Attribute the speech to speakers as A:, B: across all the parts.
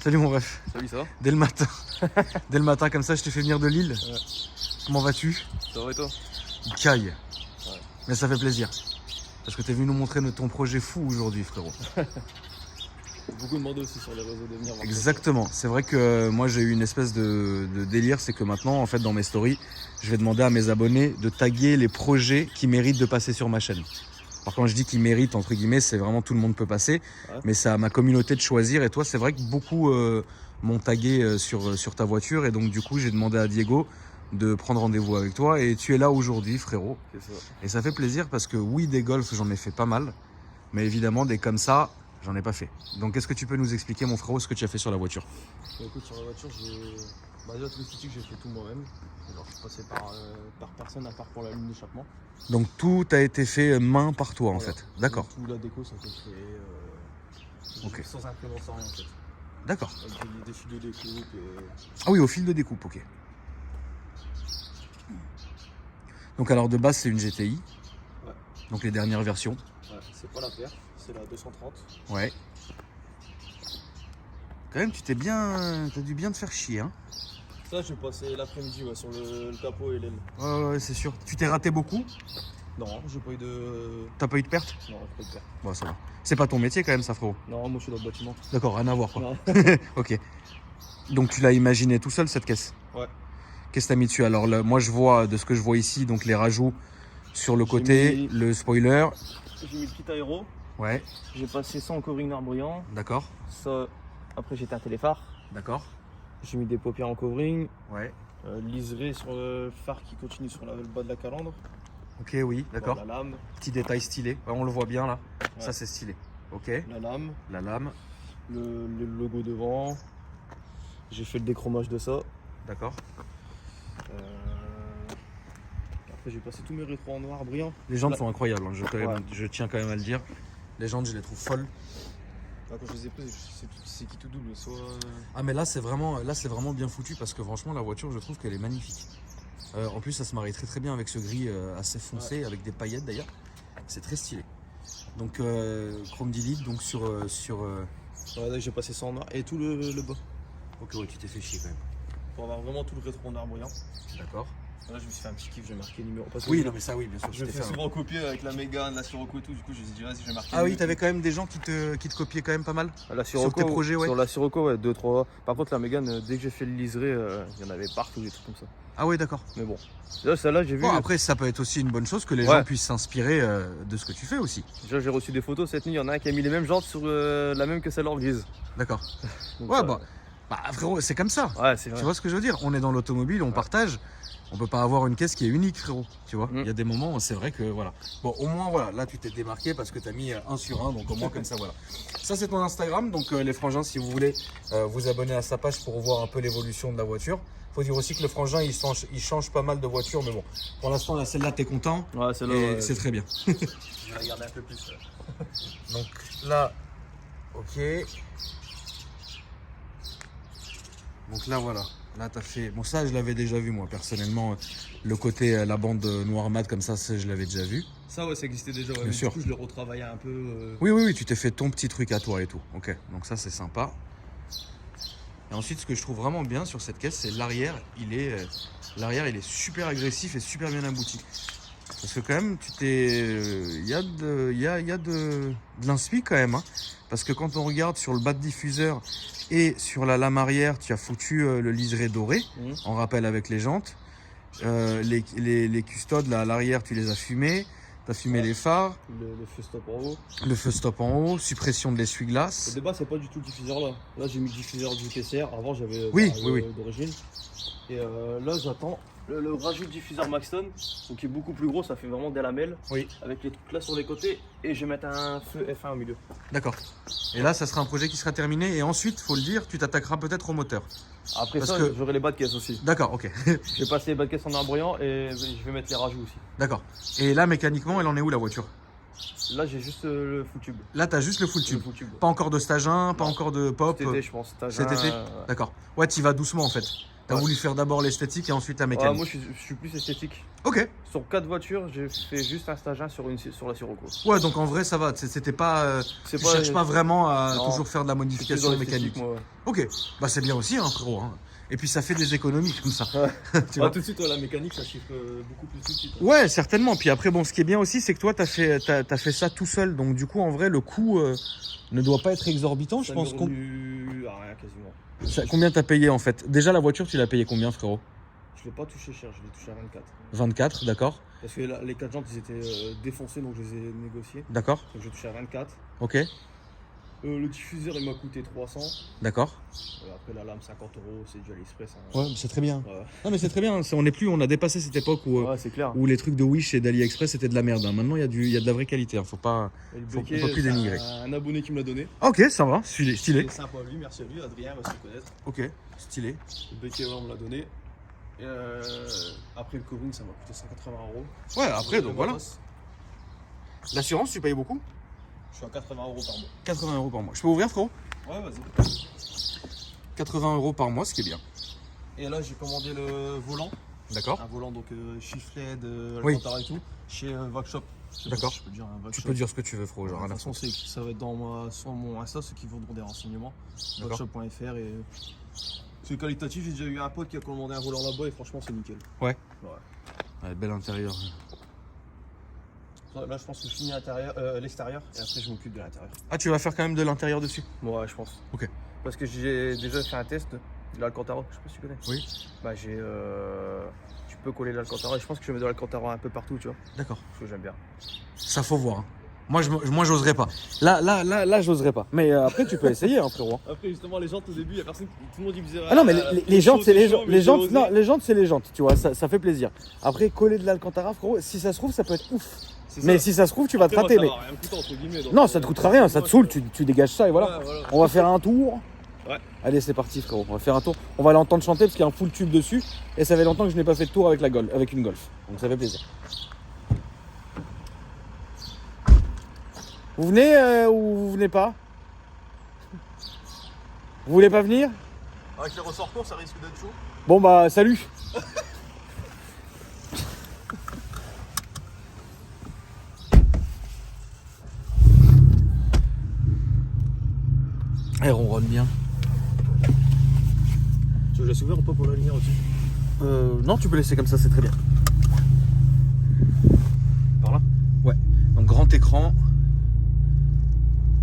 A: Salut mon ref.
B: Salut, ça va?
A: Dès le matin. Dès le matin comme ça, je t'ai fait venir de Lille.
B: Ouais.
A: Comment vas-tu?
B: Ça va et toi?
A: Caille.
B: Ouais.
A: Mais ça fait plaisir. Parce que t'es venu nous montrer ton projet fou aujourd'hui, frérot.
B: Beaucoup demandé aussi sur les réseaux de venir voir.
A: Exactement. C'est vrai que moi j'ai eu une espèce de délire, c'est que maintenant, en fait, dans mes stories, je vais demander à mes abonnés de taguer les projets qui méritent de passer sur ma chaîne. Alors quand je dis qu'ils méritent, entre guillemets, c'est vraiment tout le monde peut passer,
B: Ouais.
A: mais c'est à ma communauté de choisir. Et toi, c'est vrai que beaucoup m'ont tagué sur ta voiture, et donc du coup, j'ai demandé à Diego de prendre rendez-vous avec toi, et tu es là aujourd'hui, frérot.
B: C'est ça.
A: Et ça fait plaisir parce que oui, des golfs, j'en ai fait pas mal, mais évidemment, des comme ça, j'en ai pas fait. Donc, est-ce que tu peux nous expliquer, mon frérot, ce que tu as fait sur la voiture?
B: Bah, écoute, sur la voiture, déjà tout l'esthétique, j'ai fait tout moi-même. Alors, je suis passé par personne à part pour la ligne d'échappement.
A: Donc, tout a été fait main par toi, en
B: Voilà.
A: fait. D'accord.
B: Tout la déco, ça a été fait
A: Ok.
B: sans imprimant, sans rien en fait.
A: D'accord.
B: Avec des fils de découpe et...
A: Ah oui, au fil de découpe, ok. Donc, alors, de base, c'est une GTI.
B: Ouais.
A: Donc, les dernières versions.
B: Ouais, c'est pas la paire, c'est la 230.
A: Ouais. Quand même, tu t'es bien... T'as dû bien te faire chier, hein.
B: Ça, j'ai passé l'après-midi sur le capot et l'aile.
A: Ouais, c'est sûr. Tu t'es raté beaucoup?
B: Non, j'ai pas eu de...
A: T'as pas eu de perte?
B: Non, j'ai pas eu de perte.
A: Bon, ça va. C'est pas ton métier, quand même, ça, frérot.
B: Non, moi je suis dans le bâtiment.
A: D'accord, rien à voir, quoi.
B: Non.
A: Ok. Donc, tu l'as imaginé tout seul, cette caisse?
B: Ouais.
A: Qu'est-ce que tu as mis dessus? Alors, moi, je vois, de ce que je vois ici, donc les rajouts sur le
B: J'ai
A: côté,
B: mis-
A: le spoiler.
B: J'ai mis le kit aéro.
A: Ouais,
B: J'ai passé ça en coring noir brillant.
A: d'accord,
B: Ça, après j'ai teinté les phares.
A: d'accord.
B: J'ai mis des paupières en covering.
A: Ouais,
B: Liseré sur le phare qui continue sur le bas de la calandre.
A: ok, oui, d'accord.
B: La lame.
A: Petit détail stylé. Ouais, on le voit bien là.
B: Ouais.
A: Ça, c'est stylé. Ok,
B: La lame.
A: la lame,
B: Le logo devant. J'ai fait le déchromage de ça.
A: d'accord.
B: Après j'ai passé tous mes rétros en noir brillant.
A: Les jantes
B: Là-
A: sont incroyables, hein,
B: Ouais.
A: je tiens quand même à le dire. Les jantes, je les trouve folles.
B: Quand je les ai prises, c'est qui tout double. Soit...
A: Ah, mais là, c'est vraiment bien foutu parce que franchement, la voiture, je trouve qu'elle est magnifique. En plus, ça se marie très très bien avec ce gris assez foncé, avec des paillettes d'ailleurs. C'est très stylé. Donc, Chrome Delete, donc
B: Ouais, là, j'ai passé ça en noir et tout le bas.
A: Ok, ouais, tu t'es fait chier quand même.
B: Pour avoir vraiment tout le rétro en noir brillant.
A: D'accord.
B: Là, je me suis fait un petit kiff, j'ai marqué le numéro. Parce que
A: Oui,
B: je-
A: non, mais ça, oui, bien sûr.
B: Je
A: tu
B: me
A: t'es
B: fais
A: fait un-
B: souvent copier avec la Mégane, la Sirocco et tout, du coup je me suis dit vas-y je vais marquer.
A: Ah oui, t'avais quand même des gens qui te copiaient quand même pas mal.
B: la
A: sur tes projets, ouais.
B: Sur la Sirocco, ouais, 2-3. Par contre la Mégane, dès que j'ai fait le liseré, il y en avait partout, des trucs comme ça.
A: Ah oui, d'accord.
B: Mais bon. Là, celle-là, j'ai vu.
A: Bon, après, ça peut être aussi une bonne chose que les
B: Ouais.
A: gens puissent s'inspirer de ce que tu fais aussi.
B: Déjà, j'ai reçu des photos cette nuit, il y en a un qui a mis les mêmes jantes sur la même que celle en grise.
A: D'accord.
B: Donc,
A: Ouais, bah frérot, c'est comme ça.
B: Ouais, c'est vrai.
A: Tu vois ce que je veux dire? On est dans l'automobile, on partage. On peut pas avoir une caisse qui est unique, frérot. Tu vois?
B: Mm.
A: Il y a des moments où c'est vrai que voilà. Bon, au moins, voilà, là, tu t'es démarqué parce que tu as mis 1 sur 1, donc au moins comme ça, voilà. Ça, c'est ton Instagram. Donc, les frangins, si vous voulez vous abonner à sa page pour voir un peu l'évolution de la voiture. Faut dire aussi que le frangin, il change pas mal de voitures, mais bon, pour l'instant, là, celle-là, t'es content.
B: Ouais, celle-là,
A: Et
B: ouais.
A: c'est très bien.
B: Je vais regarder un peu plus. Ouais.
A: Donc là, ok. Donc là, voilà. Là, t'as fait. Bon, ça, je l'avais déjà vu, moi, personnellement. Le côté, la bande noire mat, comme ça, je l'avais déjà vu.
B: Ça, ouais, ça existait déjà. Ouais,
A: Bien
B: mais
A: sûr.
B: Du coup, je le retravaillais un peu.
A: Oui, oui, oui, tu t'es fait ton petit truc à toi et tout. Ok, donc ça, c'est sympa. Et ensuite, ce que je trouve vraiment bien sur cette caisse, c'est l'arrière. L'arrière, il est super agressif et super bien abouti. Parce que quand même, il y a de l'inspi quand même. Hein. Parce que quand on regarde sur le bas de diffuseur et sur la lame arrière, tu as foutu le liseré doré,
B: Mhm.
A: en rappel avec les jantes. Les custodes là, à l'arrière, tu les as fumés. Tu as fumé
B: Ouais.
A: les phares,
B: Le feu stop en haut.
A: le feu stop en haut, suppression de
B: Au
A: l'essuie-glace.
B: débat, c'est pas du tout le diffuseur là. Là, j'ai mis le diffuseur du PCR. Avant, j'avais
A: Oui, oui.
B: d'origine. Et là, j'attends le rajout de diffuseur Maxton, donc qui est beaucoup plus gros. Ça fait vraiment des lamelles.
A: Oui.
B: Avec les trucs là sur les côtés. Et je vais mettre un feu F1 au milieu.
A: D'accord. Et là, ça sera un projet qui sera terminé. Et ensuite, faut le dire, tu t'attaqueras peut-être au moteur.
B: Après
A: Parce
B: ça,
A: que-
B: j'aurai les bas de caisse aussi.
A: D'accord, ok.
B: Je vais passer les bas de caisse en noir brillant et je vais mettre les rajouts aussi.
A: D'accord. Et là, mécaniquement, elle en est où la voiture?
B: Là, j'ai juste le full tube.
A: Là, tu as juste le full
B: Le
A: tube.
B: full tube.
A: Pas encore de stage 1, pas
B: Non.
A: encore de pop.
B: Cet été, je pense.
A: Cet été. D'accord. Ouais, tu vas doucement en fait. T'as
B: Ouais.
A: voulu faire d'abord l'esthétique et ensuite la
B: Ouais,
A: mécanique.
B: moi je suis plus esthétique.
A: Ok.
B: Sur 4 voitures, j'ai fait juste un stage 1 sur la Sirocco.
A: Ouais, donc en vrai, ça va. C'était pas.
B: C'est
A: Tu cherches pas vraiment à
B: Non.
A: toujours faire de la
B: Je suis plus
A: modification
B: dans l'esthétique,
A: mécanique.
B: moi.
A: Ok. Bah, c'est bien aussi, hein, frérot. Hein. Et puis, ça fait des économies comme ça.
B: Ouais.
A: Tu vois.
B: Tout de suite, la mécanique, ça chiffre beaucoup plus tout de suite.
A: Ouais, certainement. Puis après, bon, ce qui est bien aussi, c'est que toi, t'as fait ça tout seul. Donc, du coup, en vrai, le coût ne doit pas être exorbitant. Je
B: Ça
A: pense
B: m'est
A: qu'on.
B: revenu à rien quasiment.
A: Combien t'as payé en fait? Déjà, la voiture, tu l'as payé combien, frérot?
B: Je l'ai pas touché cher, je l'ai touché à 24.
A: 24, d'accord.
B: Parce que les 4 jantes ils étaient défoncés donc je les ai négociés.
A: D'accord.
B: Donc j'ai touché à 24.
A: Ok.
B: Le diffuseur il m'a coûté 300.
A: D'accord.
B: Après la lame 50 €, c'est du AliExpress. Hein.
A: Ouais, mais c'est très bien.
B: Ouais.
A: Non, mais c'est très bien. On a dépassé cette époque où.
B: Ouais, c'est clair.
A: Où les trucs de Wish et d'AliExpress c'était de la merde. hein. Maintenant il y a de la vraie qualité. Faut pas.
B: Et le
A: Faut
B: béquet,
A: pas plus
B: c'est
A: dénigrer.
B: un abonné qui me l'a donné.
A: Ok, ça va. Stylé.
B: C'est sympa à lui, merci à lui. Adrien va se connaître.
A: Ok, stylé.
B: Le béquet on me l'a donné. Et après le covering ça m'a coûté 180 €.
A: Ouais, après donc
B: Le
A: voilà.
B: matos,
A: L'assurance, tu payes beaucoup?
B: Je suis à 80 € par mois.
A: 80 € par mois. Je peux ouvrir, frérot?
B: Ouais, vas-y.
A: 80 € par mois, ce qui est bien.
B: Et là j'ai commandé le volant.
A: D'accord.
B: Un volant donc chifflet de
A: Oui.
B: Alcantara et tout chez Vagshop. Je sais pas
A: D'accord.
B: si je peux dire un
A: Tu
B: Vagshop.
A: peux dire ce que tu veux, frérot. Genre,
B: De
A: rien à
B: toute façon,
A: foutre.
B: ça va être sur mon Insta, ceux qui voudront des renseignements.
A: D'accord.
B: Vagshop.fr et c'est qualitatif. J'ai déjà eu un pote qui a commandé un volant là-bas et franchement c'est nickel.
A: Ouais.
B: Ouais.
A: Ouais, bel intérieur.
B: Là je pense que je finis l'extérieur et après je m'occupe de l'intérieur.
A: Ah, tu vas faire quand même de l'intérieur dessus?
B: Ouais, je pense.
A: Ok.
B: Parce que j'ai déjà fait un test de l'Alcantara, je sais pas si tu connais.
A: Oui.
B: Bah tu peux coller l'Alcantara et je pense que je mets de l'Alcantara un peu partout, tu vois.
A: D'accord.
B: Parce que j'aime bien.
A: Ça faut voir. hein. Moi, j'oserais pas. Là, j'oserais pas. Mais après, tu peux essayer, hein, frérot.
B: Après justement les jantes au début, il y a personne, tout le monde il me disait
A: Ah non, mais les jantes, c'est les jantes.
B: mais j'ai osé.
A: Non, les jantes, c'est les jantes. Tu vois, ça fait plaisir. Après, coller de l'Alcantara, frérot, si ça se trouve, ça peut être ouf.
B: C'est
A: Mais
B: ça.
A: si ça se trouve, tu vas te
B: Après,
A: rater.
B: moi,
A: Mais
B: ça va rien me coûter, entre guillemets, donc,
A: non, ça te coûtera rien. Ça te saoule. Tu dégages ça et voilà.
B: Ouais, voilà.
A: On va faire un tour.
B: Ouais.
A: Allez, c'est parti, frérot. On va faire un tour. On va l'entendre chanter parce qu'il y a un full tube dessus. Et ça fait longtemps que je n'ai pas fait de tour avec avec une Golf. Donc ça fait plaisir. Vous venez ou vous venez pas? Vous voulez pas venir?
B: Avec les ressorts courts, ça risque d'être chaud.
A: Bon bah salut. Elle ronronne bien.
B: Tu veux que je laisse ouvert ou pas pour la lumière au-dessus?
A: Non, tu peux laisser comme ça, c'est très bien.
B: Par là?
A: Ouais. Donc grand écran.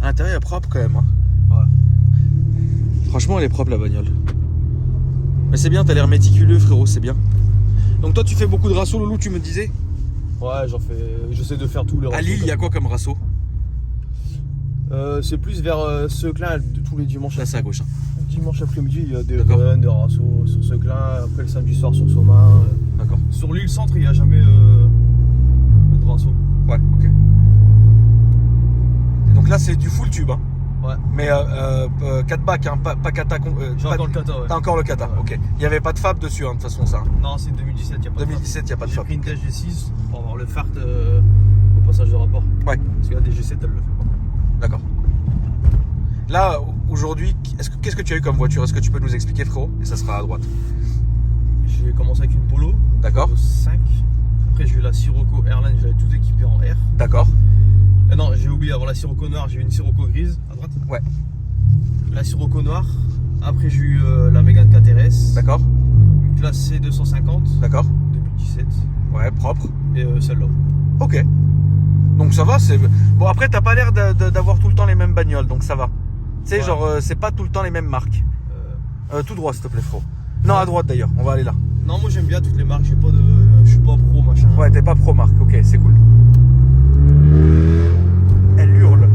A: À l'intérieur est propre quand même. Hein.
B: Ouais.
A: Franchement, elle est propre la bagnole. Mais c'est bien, t'as l'air méticuleux, frérot, c'est bien. Donc toi, tu fais beaucoup de rassos, Loulou, tu me disais?
B: Ouais, j'essaie de faire tous les
A: À
B: rassos,
A: Lille, il y a quoi comme rasso?
B: C'est plus vers Seclin tous les dimanches.
A: Là, c'est à gauche. Hein.
B: Dimanche après-midi, il y a des
A: D'accord.
B: runs, des rassos sur Seclin. Après le samedi soir sur Somain.
A: D'accord.
B: Sur l'île centre, il n'y a jamais de rasso.
A: Ouais, ok. Et donc là, c'est du full tube. Hein.
B: Ouais.
A: Mais 4 bacs, hein, pas kata.
B: J'ai encore le kata, ouais.
A: T'as encore le kata,
B: Ouais.
A: ok. Il n'y avait pas de fab dessus, hein, de toute façon, ça. Hein.
B: Non, c'est 2017, il n'y a pas
A: 2017, il n'y a pas
B: de
A: de
B: J'ai
A: fab.
B: pris une Dash G6 pour avoir le fart au passage de rapport.
A: Ouais.
B: Parce que la DG7, elle le fait pas.
A: D'accord. Là, aujourd'hui, qu'est-ce que tu as eu comme voiture? Est-ce que tu peux nous expliquer, frérot? Et ça sera à droite.
B: J'ai commencé avec une Polo.
A: D'accord.
B: Polo 5. Après, j'ai eu la Sirocco Airline, j'avais tout équipé en R.
A: D'accord.
B: Non, j'ai oublié, avant la Sirocco noire, j'ai eu une Sirocco grise à droite.
A: Ouais.
B: La Sirocco noire. Après, j'ai eu la Mégane KTRS.
A: D'accord.
B: Une classe C250.
A: D'accord.
B: 2017.
A: Ouais, propre.
B: Et celle-là.
A: Ok. Donc ça va, c'est... Bon, après, t'as pas l'air d'avoir tout le temps les mêmes bagnoles, donc ça va. Tu sais,
B: Ouais.
A: genre, c'est pas tout le temps les mêmes marques. Tout droit, s'il te plaît, frérot. Non, à droite, d'ailleurs. On va aller là.
B: Non, moi, j'aime bien toutes les marques. J'ai pas de... Je suis pas pro, machin.
A: Ouais, t'es pas pro marque. Ok, c'est cool. Elle hurle.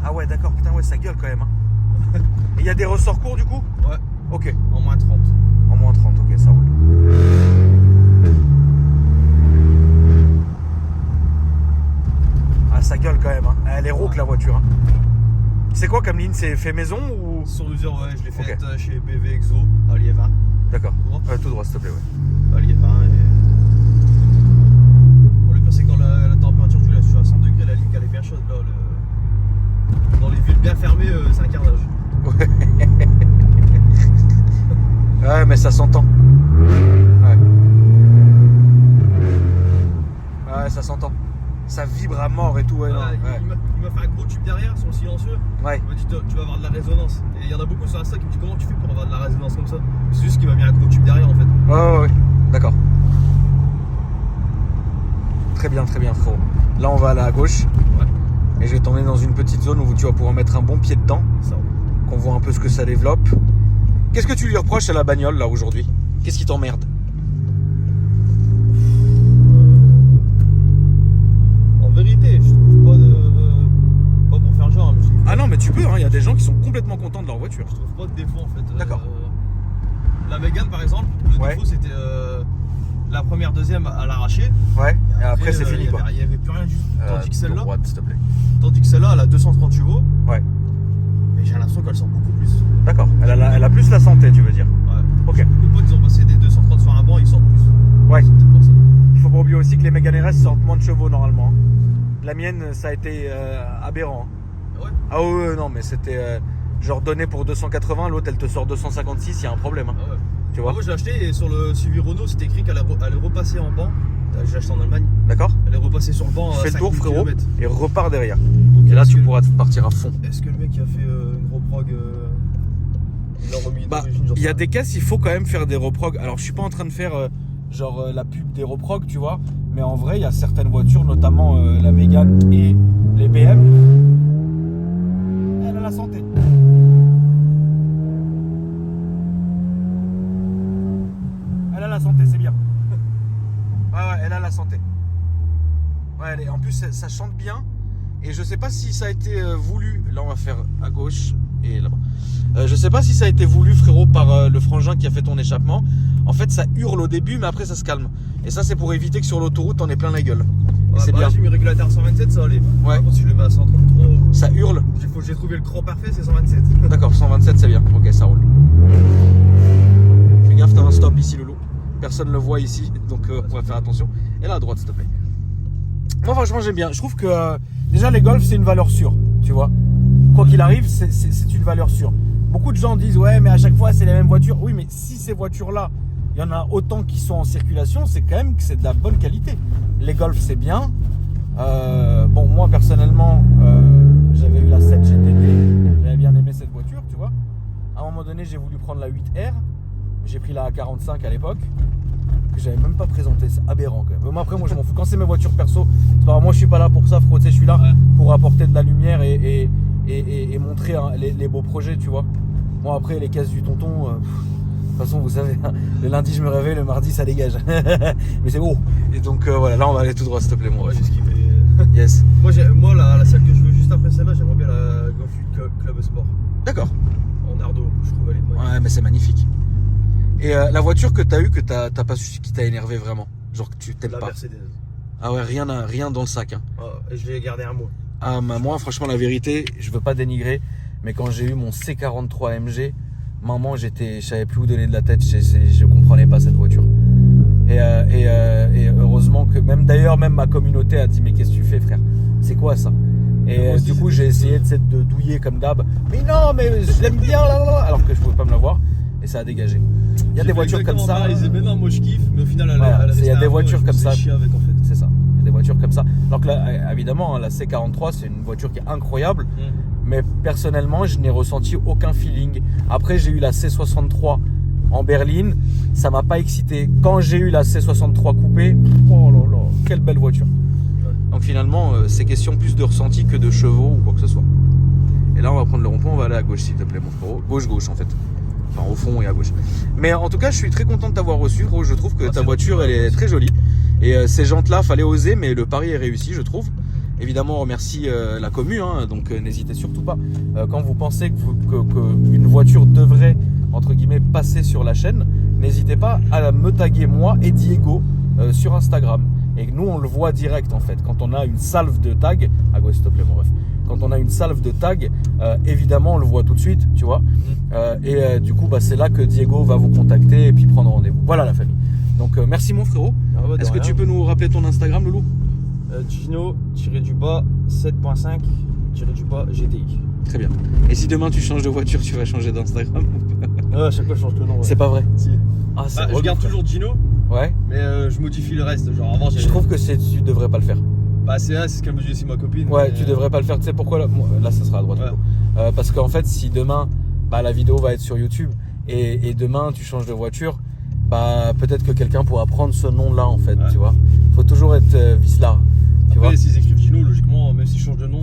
A: Ah ouais, d'accord. Putain, ouais, ça gueule quand même. Hein. Et il y a des ressorts courts, du coup?
B: Ouais,
A: Ok.
B: en moins 30.
A: En moins 30, ok, ça roule. Ah, ça gueule quand même. Hein. Elle est rauque, la voiture. Hein. C'est quoi comme ligne? C'est fait maison ou...
B: Sur mesure, ouais, je l'ai fait
A: Ok.
B: chez BV Exo, à Liévin.
A: D'accord.
B: Tout droit.
A: Tout droit, s'il te plaît, ouais.
B: À Liévin. Et... Bon, le pire, c'est que dans la température, je suis à 100 degrés, la ligne elle est bien chaude. Là, Dans les villes bien fermées, c'est un carnage.
A: Ouais. mais ça s'entend. Ouais, ça s'entend. Ça vibre à mort et tout. Ouais, non, ouais.
B: Il m'a fait un gros tube derrière sur le silencieux.
A: Ouais.
B: Il m'a dit tu vas avoir de la résonance. Et il y en a beaucoup sur Insta qui me disent comment tu fais pour avoir de la résonance comme ça. C'est juste qu'il m'a mis un gros tube derrière en fait.
A: Ouais. D'accord. Très bien frérot. Là on va aller à gauche.
B: Ouais.
A: Et je vais t'emmener dans une petite zone où tu vas pouvoir mettre un bon pied dedans.
B: Ça.
A: Qu'on voit un peu ce que ça développe. Qu'est-ce que tu lui reproches à la bagnole là aujourd'hui? Qu'est-ce qui t'emmerde?
B: En vérité, je trouve pas de. Pas pour faire genre, mais je trouve.
A: Ah non mais tu peux, il y a des gens qui sont complètement contents de leur voiture.
B: Je trouve pas de défaut en fait.
A: D'accord.
B: La Mégane par exemple, le défaut c'était la première, deuxième à l'arracher.
A: Ouais, et après c'est fini quoi.
B: Il n'y avait plus rien du tout. Tandis que celle-là,
A: droite, s'il te plaît.
B: Elle a 230 chevaux.
A: Ouais.
B: Mais j'ai l'impression qu'elle sort beaucoup plus.
A: D'accord, elle a plus la santé tu veux dire.
B: Ouais.
A: Ok.
B: Beaucoup de potes ils ont passé des 230 sur un banc, ils sortent plus.
A: Ouais.
B: C'est peut-être pour ça.
A: Il faut pas oublier aussi que les Mégane RS sortent moins de chevaux normalement. La mienne ça a été aberrant.
B: Ouais.
A: Ah ouais, non mais c'était genre donné pour 280, l'autre elle te sort 256, il y a un problème. Hein.
B: Ah ouais.
A: Tu vois.
B: Moi j'ai acheté et sur le suivi Renault c'était écrit qu'elle allait repasser en banc. J'ai acheté en Allemagne.
A: D'accord.
B: Elle est repassée sur le banc.
A: Fais le tour frérot et repars derrière.
B: Donc,
A: Et là tu pourras partir à fond.
B: Est-ce que le mec qui a fait une gros prog il l'a remis
A: Bah,
B: d'origine,
A: il y a des caisses, il faut quand même faire des reprogs. Alors je suis pas en train de faire la pub des reprogs, tu vois. Mais en vrai, il y a certaines voitures, notamment la Mégane et les BM. Elle a la santé. Elle a la santé, c'est bien. Ouais, elle a la santé. Ouais, en plus, ça chante bien. Et je sais pas si ça a été voulu. Là, on va faire à gauche et là-bas. Je sais pas si ça a été voulu, frérot, par le frangin qui a fait ton échappement. En fait, ça hurle au début, mais après, ça se calme. Et ça, c'est pour éviter que sur l'autoroute, t'en aies plein la gueule. Et c'est bien.
B: J'ai mis régulateur à 127, ça allait.
A: Ouais.
B: Par contre, si je le mets à 133,
A: Ça hurle.
B: j'ai trouvé le cran parfait, c'est 127.
A: D'accord, 127, c'est bien. Ok, ça roule. Fais gaffe, t'as un stop ici, Loulou. Personne ne le voit ici, donc on va faire attention. Et là, à droite, s'il te plaît. Moi, franchement, j'aime bien. Je trouve que déjà, les Golf, c'est une valeur sûre, tu vois. Quoi qu'il arrive, c'est une valeur sûre. Beaucoup de gens disent, ouais, mais à chaque fois, c'est les mêmes voitures. Oui, mais si ces voitures-là, il y en a autant qui sont en circulation, c'est quand même que c'est de la bonne qualité. Les Golf, c'est bien. Bon, moi, personnellement, j'avais eu la 7 GTB. J'avais bien aimé cette voiture, tu vois. À un moment donné, j'ai voulu prendre la 8R. J'ai pris la A45 à l'époque, que j'avais même pas présenté. C'est aberrant quand même. Mais après, moi, je m'en fous. Quand c'est mes voitures perso, c'est pas grave. Moi, je suis pas là pour ça, frérot. Tu sais, je suis là pour apporter de la lumière et montrer les beaux projets, tu vois. Bon, après, les cases du tonton, de toute façon, vous savez, le lundi, je me réveille, le mardi, ça dégage. Mais c'est beau. Et donc, voilà, là, on va aller tout droit, s'il te plaît, moi.
B: Ouais, j'ai skippé.
A: Yes.
B: Moi la salle que je veux juste après celle-là, j'aimerais bien la Golf Club Sport.
A: D'accord.
B: En ardo, je trouve elle est magnifique.
A: Ouais, mais c'est magnifique. Et la voiture que t'as eue, que t'as pas su, qui t'a énervé vraiment, genre que tu t'aimes
B: La
A: pas.
B: Mercedes.
A: Ah ouais, rien dans le sac. Hein.
B: Et je l'ai gardé un mois.
A: Ah, moi, franchement, la vérité, je veux pas dénigrer, mais quand j'ai eu mon C43 MG, maman, je savais plus où donner de la tête, je comprenais pas cette voiture. Et heureusement que, même ma communauté a dit, mais qu'est-ce que tu fais, frère? C'est quoi ça? Et du coup, j'ai essayé de douiller comme d'hab. Mais non, mais je l'aime bien, là, alors que je pouvais pas me l'avoir. Et ça a dégagé. Il y a des voitures comme ça.
B: Ils disaient, mais non, moi je kiffe, mais au final,
A: il y a des voitures comme ça.
B: Chier avec, en fait.
A: C'est ça. Il y a des voitures comme ça. Alors que là, évidemment, la C43, c'est une voiture qui est incroyable. Mais personnellement, je n'ai ressenti aucun feeling. Après, j'ai eu la C63 en berline. Ça m'a pas excité. Quand j'ai eu la C63 coupée, oh là là, quelle belle voiture. Donc finalement, c'est question plus de ressenti que de chevaux ou quoi que ce soit. Et là, on va prendre le rond-point, on va aller à gauche, s'il te plaît, mon frérot. Gauche, en fait. Enfin, au fond et à gauche. Mais en tout cas, je suis très content de t'avoir reçu, gros. Je trouve que ta voiture, elle est très jolie. Et ces jantes-là, fallait oser, mais le pari est réussi, je trouve. Évidemment, on remercie la commu, hein, donc n'hésitez surtout pas. Quand vous pensez qu'une voiture devrait, entre guillemets, passer sur la chaîne, n'hésitez pas à me taguer, moi et Diego, sur Instagram. Et nous, on le voit direct, en fait. Quand on a une salve de tags, à gauche, s'il te plaît, mon ref. Quand on a une salve de tags, évidemment, on le voit tout de suite, tu vois. Du coup, c'est là que Diego va vous contacter et puis prendre rendez-vous. Voilà la famille. Donc, merci, mon frérot. Est-ce que tu peux nous rappeler ton Instagram, Loulou?
B: Gino-7.5 GTI.
A: Très bien. Et si demain tu changes de voiture, tu vas changer d'Instagram?
B: Ouais, à chaque fois je change de nom. Ouais.
A: C'est pas vrai.
B: Si.
A: Ah, c'est
B: Bah, je
A: relou,
B: garde
A: frère.
B: toujours Gino,
A: Ouais.
B: mais je modifie le reste. Genre avant,
A: Je trouve que tu devrais pas le faire.
B: Bah, c'est ce qu'elle me dit aussi ma copine.
A: Ouais,
B: mais,
A: tu devrais pas le faire. Tu sais pourquoi là, là, ça sera à droite.
B: Ouais.
A: plutôt. Parce qu'en fait, si demain, bah, la vidéo va être sur YouTube et demain tu changes de voiture, bah peut-être que quelqu'un pourra prendre ce nom-là en fait.
B: Ouais.
A: Tu vois. Faut toujours être vicelard. Tu vois.
B: Après, s'ils écrivent Gino, logiquement, même s'ils changent de nom.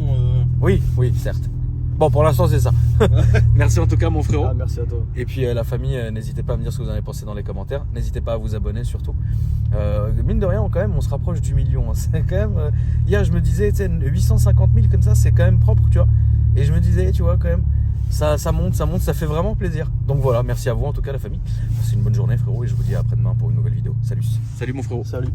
A: Oui, oui, certes. Bon, pour l'instant, c'est ça. Merci en tout cas, mon frérot.
B: Ah, merci à toi.
A: Et puis la famille, n'hésitez pas à me dire ce que vous en avez pensé dans les commentaires. N'hésitez pas à vous abonner surtout. Mine de rien, quand même, on se rapproche du million. Hein. C'est quand même. Hier, je me disais, tu sais, 850 000 comme ça, c'est quand même propre, tu vois. Et je me disais, tu vois, quand même, ça monte, ça fait vraiment plaisir. Donc voilà, merci à vous en tout cas, la famille. Passez une bonne journée, frérot, et je vous dis à après-demain pour une nouvelle vidéo. Salut. Salut, mon frérot.
B: Salut.